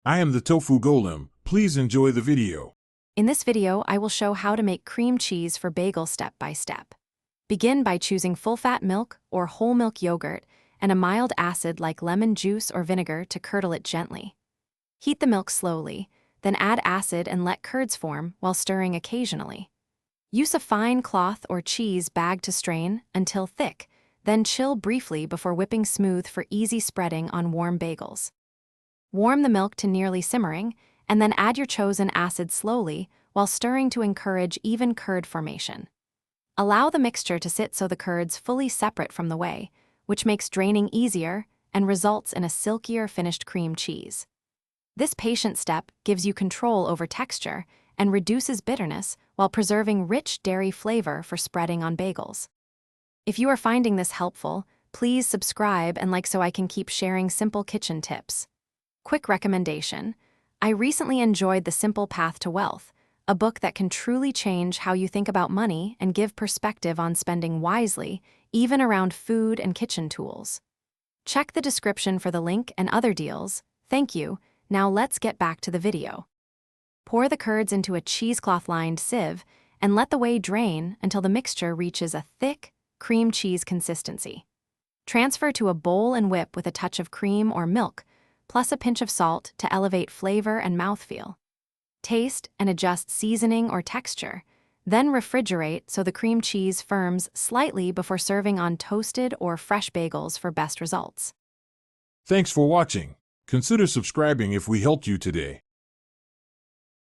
I am the tofu golem. Please enjoy the video. In this video, I will show how to make cream cheese for bagel step by step. Begin by choosing full-fat milk or whole milk yogurt and a mild acid like lemon juice or vinegar to curdle it gently. Heat the milk slowly, then add acid and let curds form while stirring occasionally. Use a fine cloth or cheese bag to strain until thick, then chill briefly before whipping smooth for easy spreading on warm bagels. Warm the milk to nearly simmering, and then add your chosen acid slowly while stirring to encourage even curd formation. Allow the mixture to sit so the curds fully separate from the whey, which makes draining easier and results in a silkier finished cream cheese. This patient step gives you control over texture and reduces bitterness while preserving rich dairy flavor for spreading on bagels. If you are finding this helpful, please subscribe and like so I can keep sharing simple kitchen tips. Quick recommendation: I recently enjoyed The Simple Path to Wealth, a book that can truly change how you think about money and give perspective on spending wisely, even around food and kitchen tools. Check the description for the link and other deals. Thank you. Now let's get back to the video. Pour the curds into a cheesecloth-lined sieve and let the whey drain until the mixture reaches a thick, cream cheese consistency. Transfer to a bowl and whip with a touch of cream or milk, plus a pinch of salt to elevate flavor and mouthfeel. Taste and adjust seasoning or texture, then refrigerate so the cream cheese firms slightly before serving on toasted or fresh bagels for best results. Thanks for watching. Consider subscribing if we helped you today.